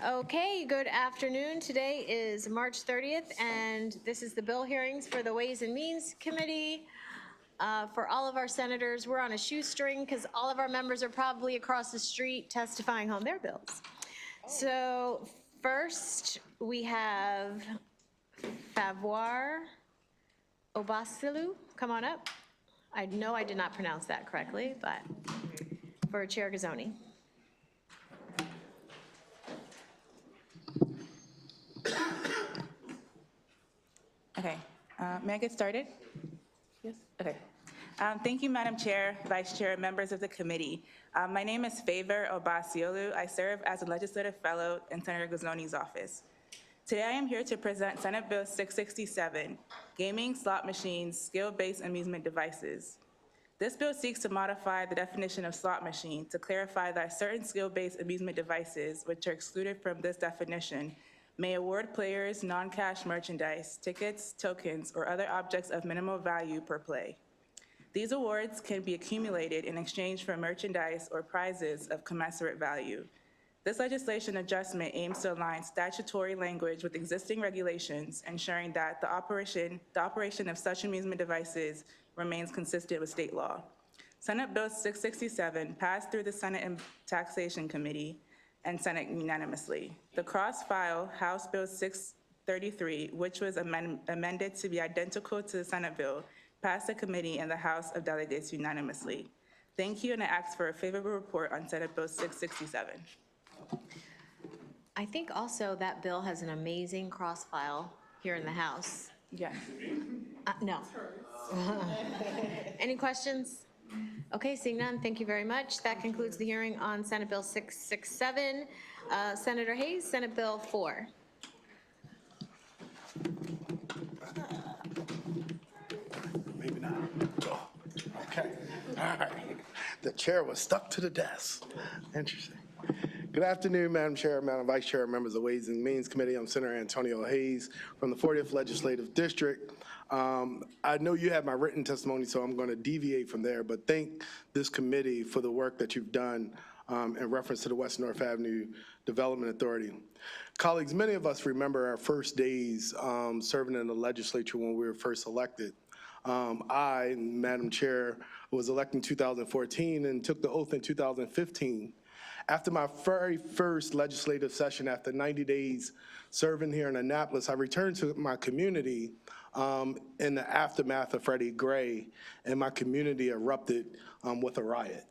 Okay, good afternoon. Today is March 30th, and this is the bill hearings for the Ways and Means Committee. For all of our senators, we're on a shoestring because all of our members are probably across the street testifying on their bills. So first, we have Favour Obasilu. Come on up. I know I did not pronounce that correctly, but for Chair Gazzoni. Okay, may I get started? Yes, okay. Thank you, Madam Chair, Vice Chair, members of the committee. My name is Favour Obasiolu. I serve as a legislative fellow in Senator Gazzoni's office. Today I am here to present Senate Bill 667, Gaming, Slot Machines, Skill-Based Amusement Devices. This bill seeks to modify the definition of slot machine to clarify that certain skill-based amusement devices, which are excluded from this definition, may award players non-cash merchandise, tickets, tokens, or other objects of minimal value per play. These awards can be accumulated in exchange for merchandise or prizes of commensurate value. This legislation adjustment aims to align statutory language with existing regulations, ensuring that the operation of such amusement devices remains consistent with state law. Senate Bill 667 passed through the Senate and Taxation Committee and Senate unanimously. The cross-file House Bill 633, which was amended to be identical to the Senate bill, passed the committee and the House of Delegates unanimously. Thank you, and I ask for a favorable report on Senate Bill 667. I think also that bill has an amazing cross-file here in the House. Yes. No. Any questions? Okay, seeing none, thank you very much. That concludes the hearing on Senate Bill 667. Senator Hayes, Senate Bill 4. Maybe not. Oh, okay. All right. The chair was stuck to the desk. Interesting. Good afternoon, Madam Chair, Madam Vice Chair, members of the Ways and Means Committee. I'm Senator Antonio Hayes from the 40th Legislative District. I know you have my written testimony, so I'm going to deviate from there, but thank this committee for the work that you've done in reference to the West North Avenue Development Authority. Colleagues, many of us remember our first days serving in the legislature when we were first elected. I, Madam Chair, was elected in 2014 and took the oath in 2015. After my very first legislative session, after 90 days serving here in Annapolis, I returned to my community in the aftermath of Freddie Gray, and my community erupted with a riot,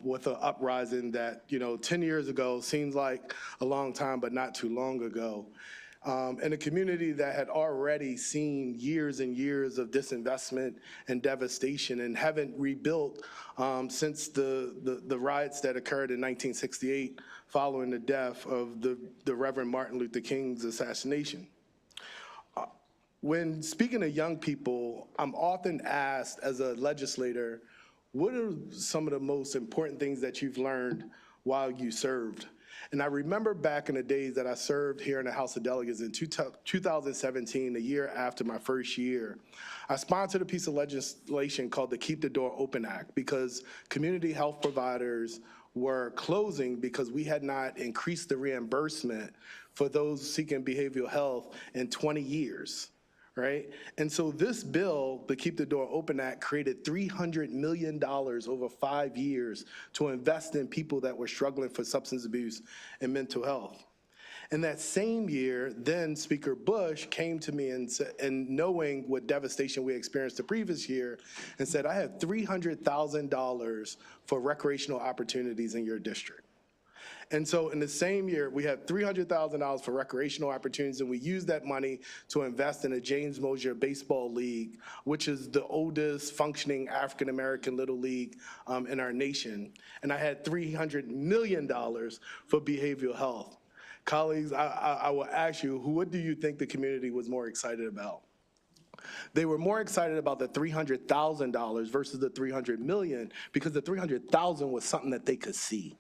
with an uprising that, 10 years ago seems like a long time, but not too long ago. In a community that had already seen years and years of disinvestment and devastation and haven't rebuilt since the riots that occurred in 1968 following the death of the Reverend Martin Luther King's assassination. When speaking to young people, I'm often asked as a legislator, what are some of the most important things that you've learned while you served? And I remember back in the days that I served here in the House of Delegates in 2017, a year after my first year, I sponsored a piece of legislation called the Keep the Door Open Act because community health providers were closing because we had not increased the reimbursement for those seeking behavioral health in 20 years. Right? And so this bill, the Keep the Door Open Act, created $300 million over 5 years to invest in people that were struggling for substance abuse and mental health. In that same year, then Speaker Bush came to me and knowing what devastation we experienced the previous year, and said, I have $300,000 for recreational opportunities in your district. And so in the same year, we had $300,000 for recreational opportunities, and we used that money to invest in a James Mosier Baseball League, which is the oldest functioning African-American little league in our nation. And I had $300 million for behavioral health. Colleagues, I will ask you, what do you think the community was more excited about? They were more excited about the $300,000 versus the $300 million because the $300,000 was something that they could see.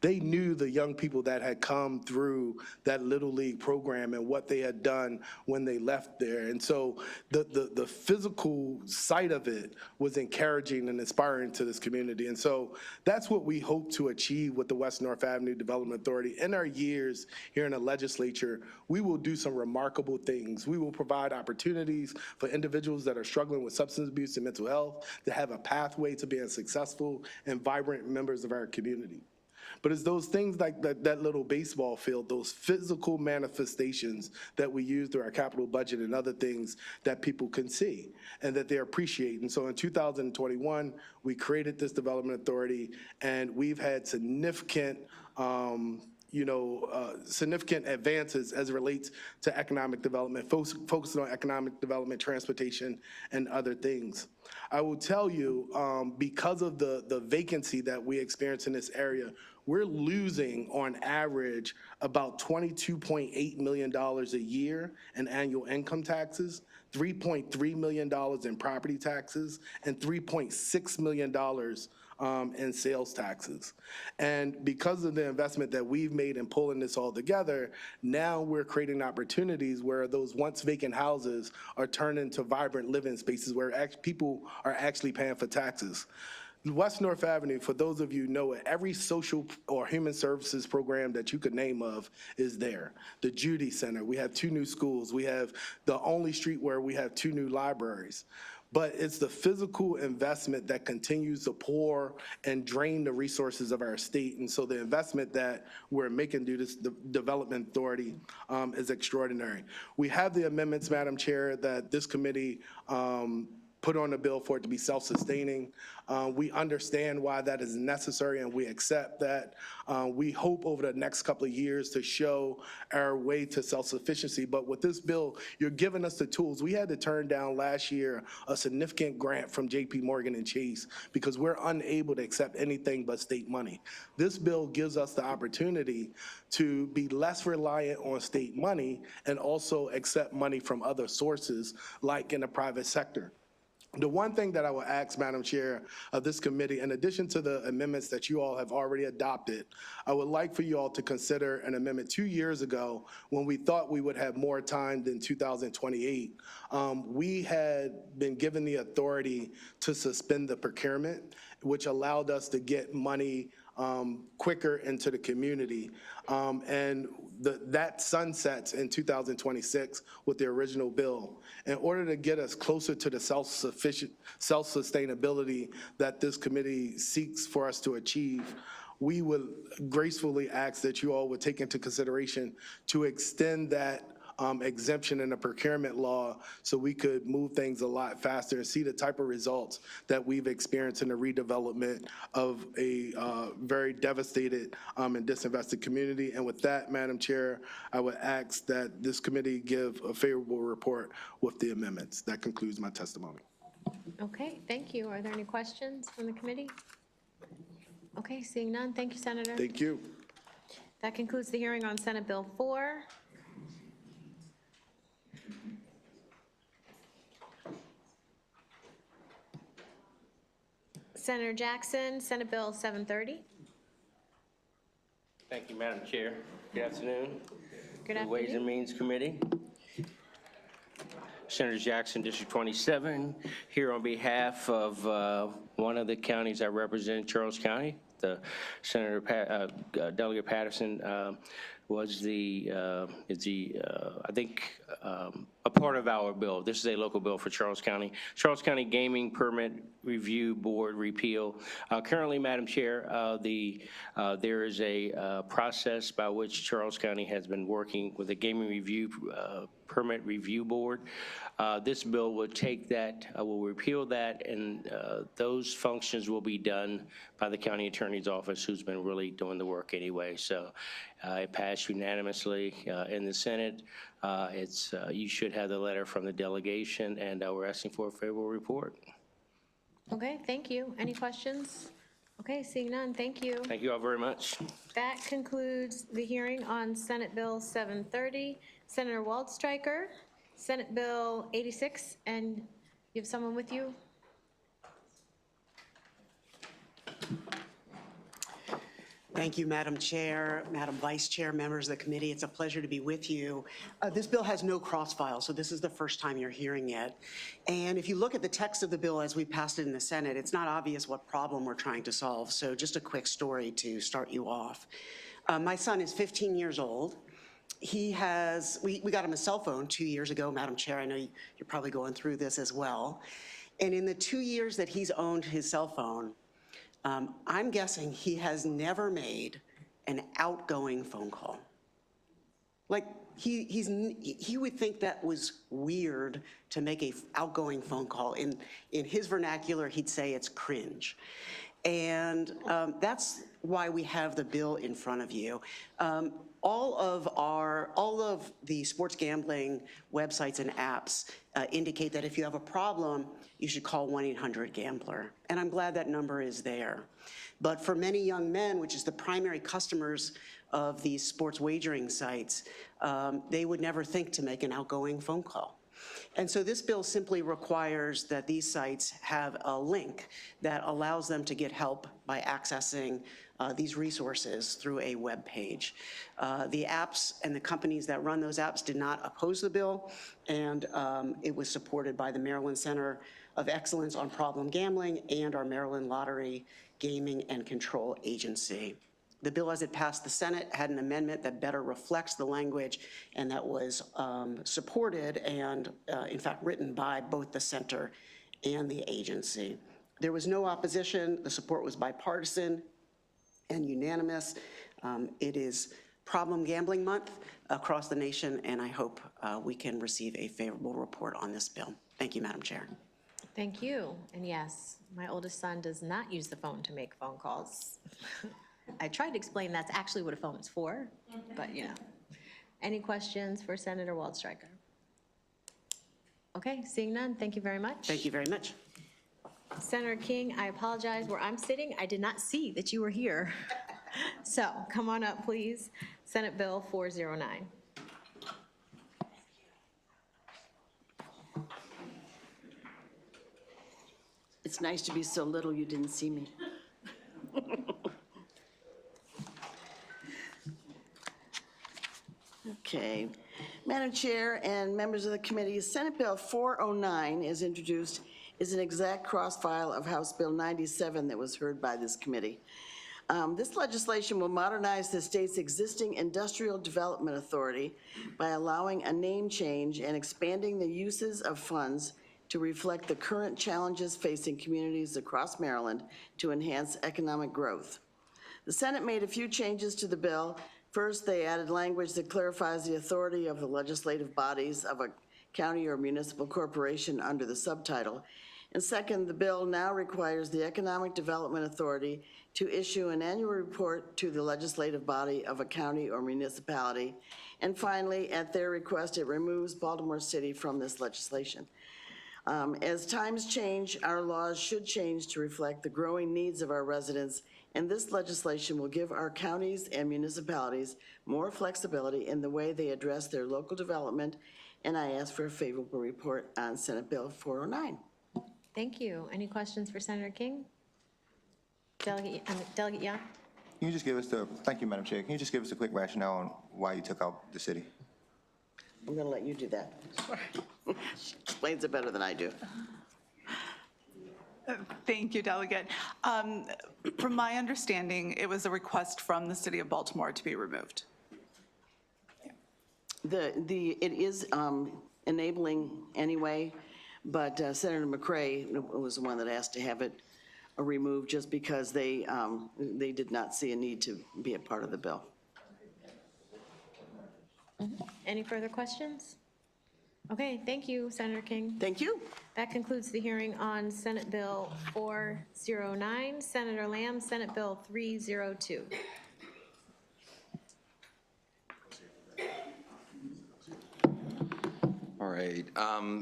They knew the young people that had come through that Little League program and what they had done when they left there. And so the physical side of it was encouraging and inspiring to this community. And so that's what we hope to achieve with the West North Avenue Development Authority. In our years here in the legislature, we will do some remarkable things. We will provide opportunities for individuals that are struggling with substance abuse and mental health to have a pathway to being successful and vibrant members of our community. But it's those things like that little baseball field, those physical manifestations that we use through our capital budget and other things that people can see and that they appreciate. And so in 2021, we created this development authority, and we've had significant significant advances as it relates to economic development, focusing on economic development, transportation, and other things. I will tell you, because of the vacancy that we experience in this area, we're losing on average about $22.8 million a year in annual income taxes, $3.3 million in property taxes, and $3.6 million in sales taxes. And because of the investment that we've made in pulling this all together, now we're creating opportunities where those once vacant houses are turned into vibrant living spaces where people are actually paying for taxes. West North Avenue, for those of you who know it, every social or human services program that you could name of is there. The Judy Center, we have 2 new schools. We have the only street where we have 2 new libraries. But it's the physical investment that continues to pour and drain the resources of our state. And so the investment that we're making due to this development authority is extraordinary. We have the amendments, Madam Chair, that this committee put on a bill for it to be self-sustaining. We understand why that is necessary, and we accept that. We hope over the next couple of years to show our way to self-sufficiency. But with this bill, you're giving us the tools. We had to turn down last year a significant grant from JP Morgan and Chase because we're unable to accept anything but state money. This bill gives us the opportunity to be less reliant on state money and also accept money from other sources, like in the private sector. The one thing that I will ask, Madam Chair, of this committee, in addition to the amendments that you all have already adopted, I would like for you all to consider an amendment 2 years ago when we thought we would have more time than 2028. We had been given the authority to suspend the procurement, which allowed us to get money quicker into the community. And that sunsets in 2026 with the original bill. In order to get us closer to the self-sustainability that this committee seeks for us to achieve, we would gracefully ask that you all would take into consideration to extend that exemption in the procurement law so we could move things a lot faster and see the type of results that we've experienced in the redevelopment of a very devastated and disinvested community. And with that, Madam Chair, I would ask that this committee give a favorable report with the amendments. That concludes my testimony. Okay, thank you. Are there any questions from the committee? Okay, seeing none. Thank you, Senator. Thank you. That concludes the hearing on Senate Bill 4. Senator Jackson, Senate Bill 730. Thank you, Madam Chair. Good afternoon. Good The Ways and afternoon. Means Committee. Senator Jackson, District 27, here on behalf of one of the counties I represent, Charles County. The Delegate Patterson was I think, a part of our bill. This is a local bill for Charles County. Charles County Gaming Permit Review Board repeal. Currently, Madam Chair, there is a process by which Charles County has been working with the Gaming Review Permit Review Board. This bill will take that, will repeal that, and those functions will be done by the county attorney's office, who's been really doing the work anyway. So it passed unanimously in the Senate. You should have the letter from the delegation, and we're asking for a favorable report. Okay, thank you. Any questions? Okay, seeing none, thank you. Thank you all very much. That concludes the hearing on Senate Bill 730. Senator Waldstreicher, Senate Bill 86, and you have someone with you? Thank you, Madam Chair, Madam Vice Chair, members of the committee. It's a pleasure to be with you. This bill has no cross-file, so this is the first time you're hearing it. And if you look at the text of the bill as we passed it in the Senate, it's not obvious what problem we're trying to solve. So just a quick story to start you off. My son is 15 years old. We got him a cell phone 2 years ago, Madam Chair. I know you're probably going through this as well. And in the 2 years that he's owned his cell phone, I'm guessing he has never made an outgoing phone call. Like, he would think that was weird to make an outgoing phone call. In his vernacular, he'd say it's cringe. And that's why we have the bill in front of you. All of the sports gambling websites and apps indicate that if you have a problem, you should call 1-800-GAMBLER. And I'm glad that number is there. But for many young men, which is the primary customers of these sports wagering sites, they would never think to make an outgoing phone call. And so this bill simply requires that these sites have a link that allows them to get help by accessing these resources through a web page. The apps and the companies that run those apps did not oppose the bill, and it was supported by the Maryland Center of Excellence on Problem Gambling and our Maryland Lottery Gaming and Control Agency. The bill, as it passed the Senate, had an amendment that better reflects the language and that was supported and, in fact, written by both the center and the agency. There was no opposition. The support was bipartisan and unanimous. It is Problem Gambling Month across the nation, and I hope we can receive a favorable report on this bill. Thank you, Madam Chair. Thank you. And yes, my oldest son does not use the phone to make phone calls. I tried to explain that's actually what a phone is for, but you know. Any questions for Senator Waldstreicher? Okay, seeing none, thank you very much. Thank you very much. Senator King, I apologize. Where I'm sitting, I did not see that you were here. So come on up, please. Senate Bill 409. It's nice to be so little you didn't see me. Okay. Madam Chair and members of the committee, Senate Bill 409 is introduced is an exact cross-file of House Bill 97 that was heard by this committee. This legislation will modernize the state's existing industrial development authority by allowing a name change and expanding the uses of funds to reflect the current challenges facing communities across Maryland to enhance economic growth. The Senate made a few changes to the bill. First, they added language that clarifies the authority of the legislative bodies of a county or municipal corporation under the subtitle. And second, the bill now requires the Economic Development Authority to issue an annual report to the legislative body of a county or municipality. And finally, at their request, it removes Baltimore City from this legislation. As times change, our laws should change to reflect the growing needs of our residents, and this legislation will give our counties and municipalities more flexibility in the way they address their local development, and I ask for a favorable report on Senate Bill 409. Thank you. Any questions for Senator King? Delegate Young? Can you just give us thank you, Madam Chair. Can you just give us a quick rationale on why you took out the city? I'm going to let you do that. She explains it better than I do. Thank you, Delegate. From my understanding, it was a request from the City of Baltimore to be removed. It is enabling anyway, but Senator McCray was the one that asked to have it removed just because they did not see a need to be a part of the bill. Any further questions? Okay, thank you, Senator King. Thank you. That concludes the hearing on Senate Bill 409. Senator Lamb, Senate Bill 302. All right.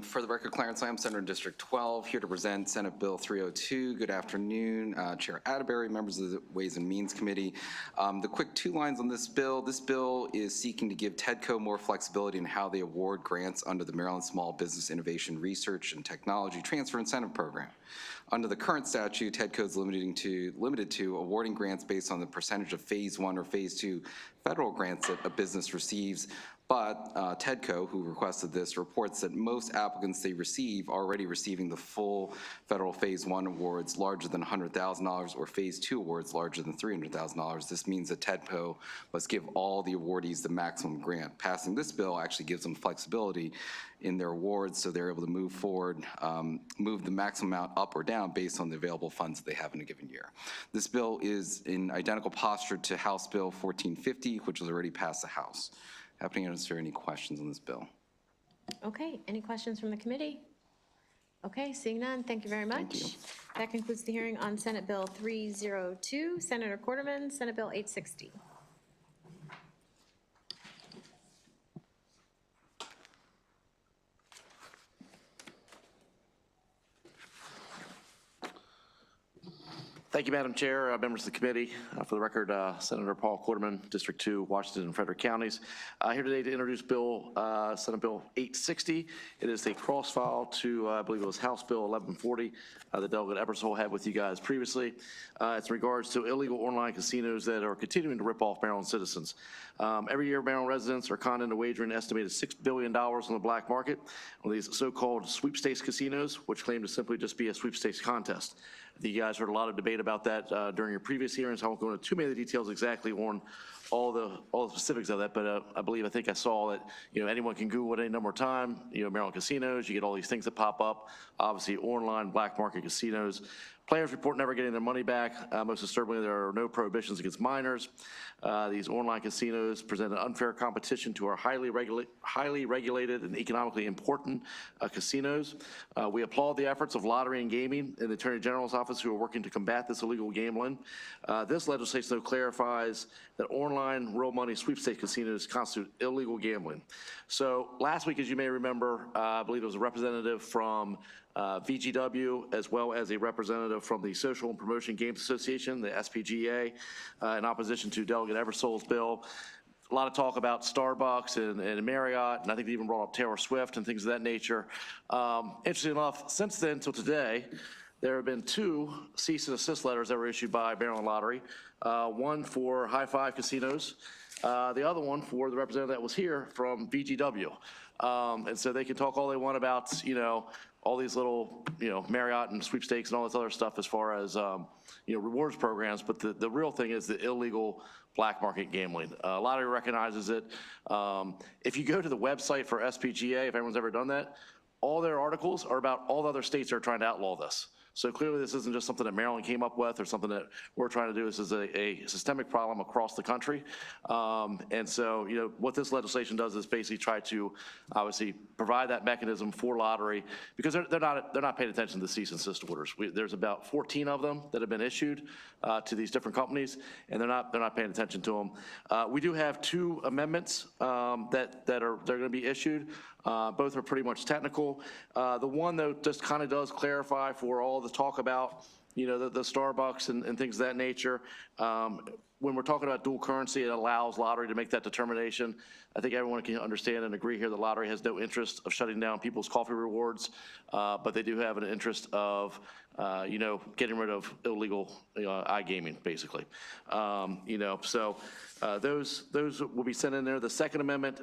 For the record, Clarence Lamb, Senator District 12, here to present Senate Bill 302. Good afternoon, Chair Atterbury, members of the Ways and Means Committee. The quick 2 lines on this bill. This bill is seeking to give TEDCO more flexibility in how they award grants under the Maryland Small Business Innovation Research and Technology Transfer Incentive Program. Under the current statute, TEDCO is limited to awarding grants based on the percentage of Phase 1 or Phase 2 federal grants that a business receives. But TEDCO, who requested this, reports that most applicants they receive are already receiving the full federal Phase 1 awards larger than $100,000 or Phase 2 awards larger than $300,000. This means that TEDCO must give all the awardees the maximum grant. Passing this bill actually gives them flexibility in their awards, so they're able to move forward, move the maximum amount up or down based on the available funds that they have in a given year. This bill is in identical posture to House Bill 1450, which was already passed the House. Happy to answer any questions on this bill. Okay, any questions from the committee? Okay, seeing none, thank you very much. Thank you. That concludes the hearing on Senate Bill 302. Senator Quarterman, Senate Bill 860. Thank you, Madam Chair, members of the committee. For the record, Senator Paul Quarterman, District 2, Washington and Frederick counties. Here today to introduce Senate Bill 860. It is a cross-file to, I believe it was House Bill 1140 that Delegate Ebersole had with you guys previously. It's in regards to illegal online casinos that are continuing to rip off Maryland citizens. Every year, Maryland residents are conned into wagering an estimated $6 billion on the black market on these so-called sweepstakes casinos, which claim to simply just be a sweepstakes contest. You guys heard a lot of debate about that during your previous hearings. I won't go into too many of the details exactly on all the specifics of that, but I think I saw that anyone can Google it any number of times. Maryland casinos, you get all these things that pop up. Obviously, online black market casinos. Players report never getting their money back. Most disturbingly, there are no prohibitions against minors. These online casinos present an unfair competition to our highly regulated and economically important casinos. We applaud the efforts of Lottery and Gaming and the Attorney General's office who are working to combat this illegal gambling. This legislation, though, clarifies that online real money sweepstakes casinos constitute illegal gambling. So last week, as you may remember, I believe it was a representative from VGW, as well as a representative from the Social and Promotion Games Association, the SPGA, in opposition to Delegate Ebersole's bill. A lot of talk about Starbucks and Marriott, and I think they even brought up Taylor Swift and things of that nature. Interesting enough, since then till today, there have been 2 cease and desist letters that were issued by Maryland Lottery, one for High Five Casinos, the other one for the representative that was here from VGW. And so they can talk all they want about, all these little, Marriott and sweepstakes and all this other stuff as far as, rewards programs. But the real thing is the illegal black market gambling. Lottery recognizes it. If you go to the website for SPGA, if anyone's ever done that, all their articles are about all the other states that are trying to outlaw this. So clearly this isn't just something that Maryland came up with or something that we're trying to do. This is a systemic problem across the country. And so, what this legislation does is basically try to obviously provide that mechanism for Lottery, because they're not paying attention to the cease and desist orders. There's about 14 of them that have been issued to these different companies, and they're not paying attention to them. We do have 2 amendments that are going to be issued. Both are pretty much technical. The one, though, just kind of does clarify for all the talk about, the Starbucks and things of that nature. When we're talking about dual currency, it allows Lottery to make that determination. I think everyone can understand and agree here that Lottery has no interest of shutting down people's coffee rewards, but they do have an interest of, getting rid of illegal iGaming, basically. So those will be sent in there. The second amendment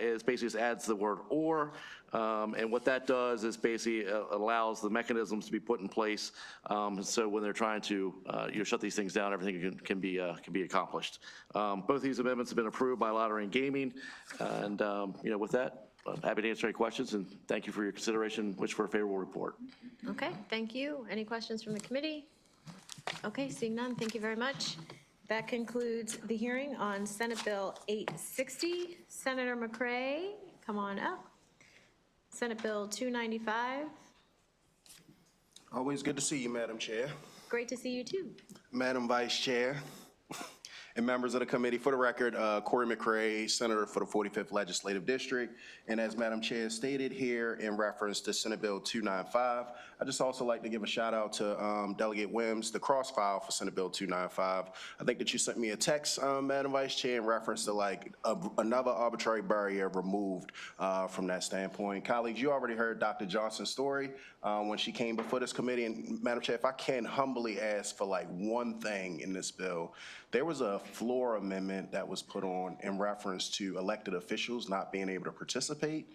is basically just adds the word "or," and what that does is basically allows the mechanisms to be put in place. So when they're trying to shut these things down, everything can be accomplished. Both these amendments have been approved by Lottery and Gaming, and with that, I'm happy to answer any questions, and thank you for your consideration. Wish for a favorable report. Okay, thank you. Any questions from the committee? Okay, seeing none, thank you very much. That concludes the hearing on Senate Bill 860. Senator McCray, come on up. Senate Bill 295. Always good to see you, Madam Chair. Great to see you too. Madam Vice Chair, and members of the committee. For the record, Corey McCray, Senator for the 45th Legislative District. And as Madam Chair stated here in reference to Senate Bill 295, I'd just also like to give a shout out to Delegate Wims, the cross-file for Senate Bill 295. I think that you sent me a text, Madam Vice Chair, in reference to like another arbitrary barrier removed from that standpoint. Colleagues, you already heard Dr. Johnson's story when she came before this committee. And Madam Chair, if I can humbly ask for like one thing in this bill, there was a floor amendment that was put on in reference to elected officials not being able to participate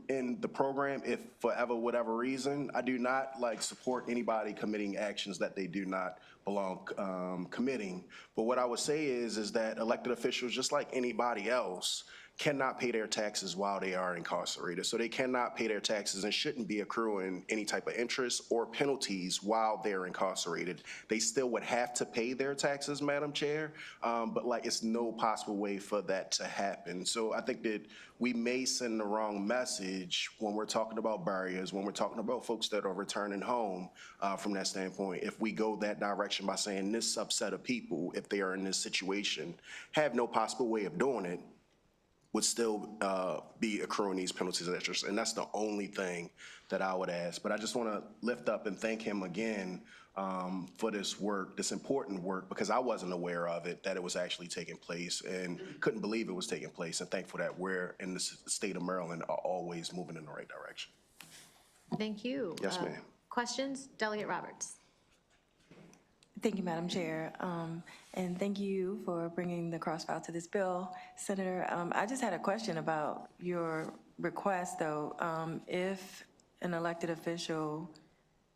in the program if for whatever reason. I do not like support anybody committing actions that they do not belong committing. But what I would say is that elected officials, just like anybody else, cannot pay their taxes while they are incarcerated. So they cannot pay their taxes and shouldn't be accruing any type of interest or penalties while they're incarcerated. They still would have to pay their taxes, Madam Chair, but like it's no possible way for that to happen. So I think that we may send the wrong message when we're talking about barriers, when we're talking about folks that are returning home from that standpoint, if we go that direction by saying this subset of people, if they are in this situation, have no possible way of doing it, would still be accruing these penalties and interest. And that's the only thing that I would ask. But I just want to lift up and thank him again for this work, this important work, because I wasn't aware of it, that it was actually taking place and couldn't believe it was taking place. And thankful that we're in the state of Maryland are always moving in the right direction. Thank you. Yes, ma'am. Questions? Delegate Roberts. Thank you, Madam Chair, and thank you for bringing the cross-file to this bill. Senator, I just had a question about your request, though. If an elected official,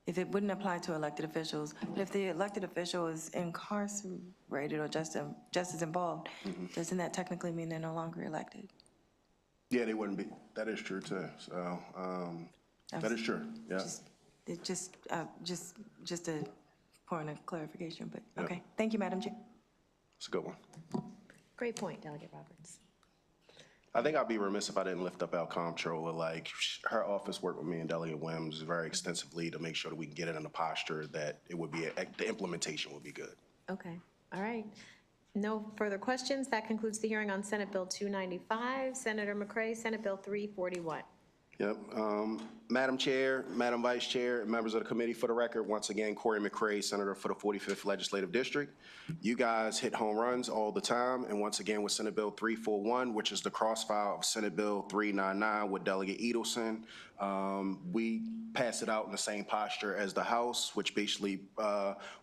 if it wouldn't apply to elected officials, but if the elected official is incarcerated or just as involved, doesn't that technically mean they're no longer elected? Yeah, they wouldn't be. That is true, too. So that is true, yeah. Just a point of clarification, but okay. Thank you, Madam Chair. It's a good one. Great point, Delegate Roberts. I think I'd be remiss if I didn't lift up our comptroller. Like, her office worked with me and Delegate Wims very extensively to make sure that we can get it in a posture that it would be, the implementation would be good. Okay, all right. No further questions. That concludes the hearing on Senate Bill 295. Senator McCray, Senate Bill 341. Yep. Madam Chair, Madam Vice Chair, members of the committee, for the record, once again, Corey McCray, Senator for the 45th Legislative District. You guys hit home runs all the time, and once again with Senate Bill 341, which is the crossfile of Senate Bill 399 with Delegate Edelson, we passed it out in the same posture as the House, which basically,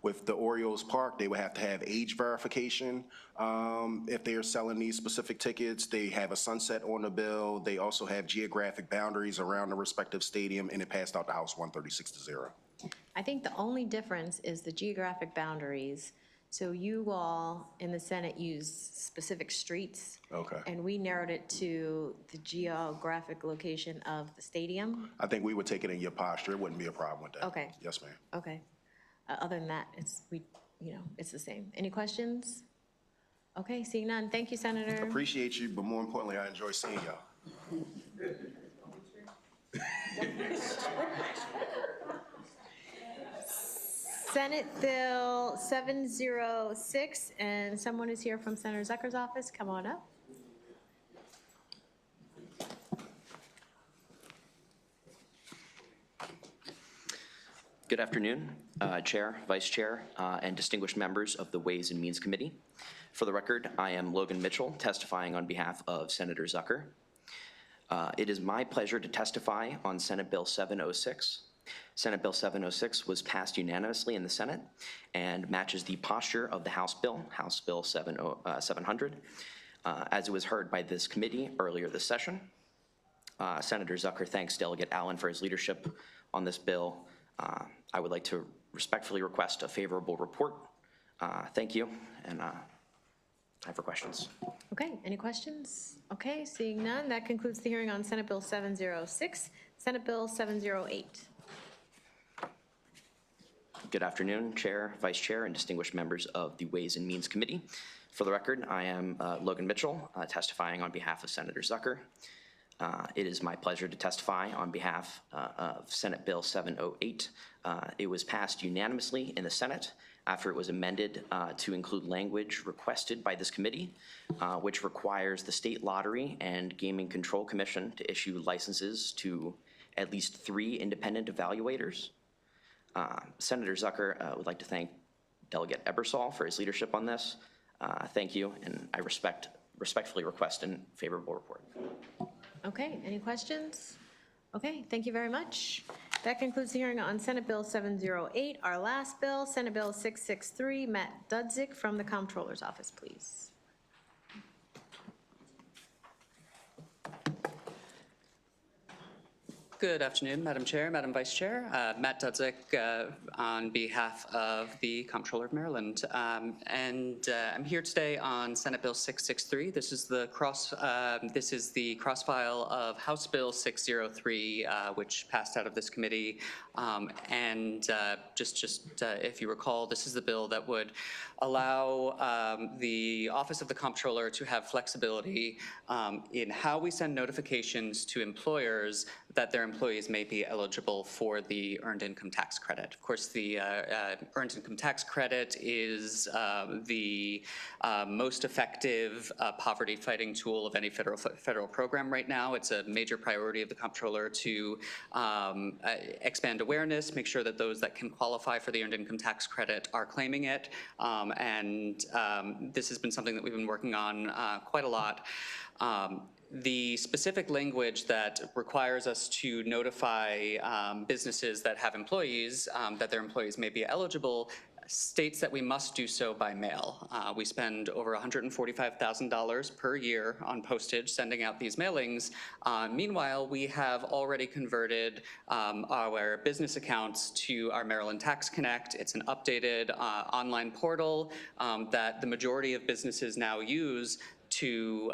with the Orioles Park, they would have to have age verification. If they are selling these specific tickets, they have a sunset on the bill. They also have geographic boundaries around the respective stadium, and it passed out the House 136-0. I think the only difference is the geographic boundaries. So you all in the Senate use specific streets. Okay. And we narrowed it to the geographic location of the stadium. I think we would take it in your posture. It wouldn't be a problem with that. Okay. Yes, ma'am. Okay. Other than that, it's the same. Any questions? Okay, seeing none. Thank you, Senator. Appreciate you, but more importantly, I enjoy seeing y'all. Senate Bill 706, and someone is here from Senator Zucker's office. Come on up. Good afternoon, Chair, Vice Chair, and distinguished members of the Ways and Means Committee. For the record, I am Logan Mitchell, testifying on behalf of Senator Zucker. It is my pleasure to testify on Senate Bill 706. Senate Bill 706 was passed unanimously in the Senate and matches the posture of the House Bill, House Bill 700, as it was heard by this committee earlier this session. Senator Zucker thanks Delegate Allen for his leadership on this bill. I would like to respectfully request a favorable report. Thank you, and time for questions. Okay, any questions? Okay, seeing none, that concludes the hearing on Senate Bill 706. Senate Bill 708. Good afternoon, Chair, Vice Chair, and distinguished members of the Ways and Means Committee. For the record, I am Logan Mitchell, testifying on behalf of Senator Zucker. It is my pleasure to testify on behalf of Senate Bill 708. It was passed unanimously in the Senate after it was amended to include language requested by this committee, which requires the State Lottery and Gaming Control Commission to issue licenses to at least 3 independent evaluators. Senator Zucker would like to thank Delegate Ebersol for his leadership on this. Thank you, and I respectfully request a favorable report. Okay, any questions? Okay, thank you very much. That concludes the hearing on Senate Bill 708. Our last bill, Senate Bill 663, Matt Dudzik from the Comptroller's Office, please. Good afternoon, Madam Chair, Madam Vice Chair. Matt Dudzik on behalf of the Comptroller of Maryland. I'm here today on Senate Bill 663. This is the cross file of House Bill 603, which passed out of this committee. If you recall, this is the bill that would allow the Office of the Comptroller to have flexibility in how we send notifications to employers that their employees may be eligible for the Earned Income Tax Credit. Of course, the Earned Income Tax Credit is the most effective poverty-fighting tool of any federal program right now. It's a major priority of the Comptroller to expand awareness, make sure that those that can qualify for the Earned Income Tax Credit are claiming it. This has been something that we've been working on quite a lot. The specific language that requires us to notify businesses that have employees that their employees may be eligible states that we must do so by mail. We spend over $145,000 per year on postage sending out these mailings. Meanwhile, we have already converted our business accounts to our Maryland Tax Connect. It's an updated online portal that the majority of businesses now use to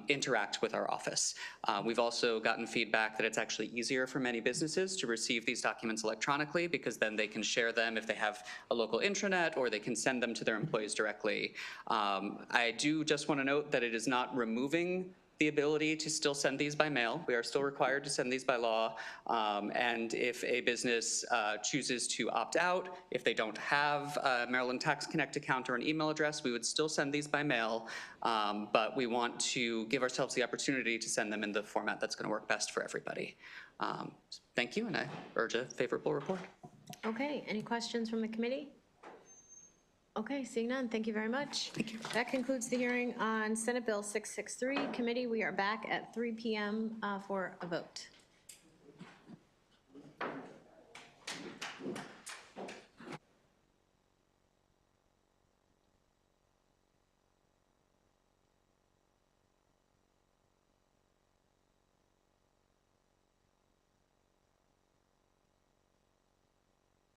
interact with our office. We've also gotten feedback that it's actually easier for many businesses to receive these documents electronically because then they can share them if they have a local intranet, or they can send them to their employees directly. I do just want to note that it is not removing the ability to still send these by mail. We are still required to send these by law. And if a business chooses to opt out, if they don't have a Maryland Tax Connect account or an email address, we would still send these by mail. But we want to give ourselves the opportunity to send them in the format that's going to work best for everybody. Thank you, and I urge a favorable report. Okay, any questions from the committee? Okay, seeing none, thank you very much. Thank you. That concludes the hearing on Senate Bill 663. Committee, we are back at 3 p.m. For a vote.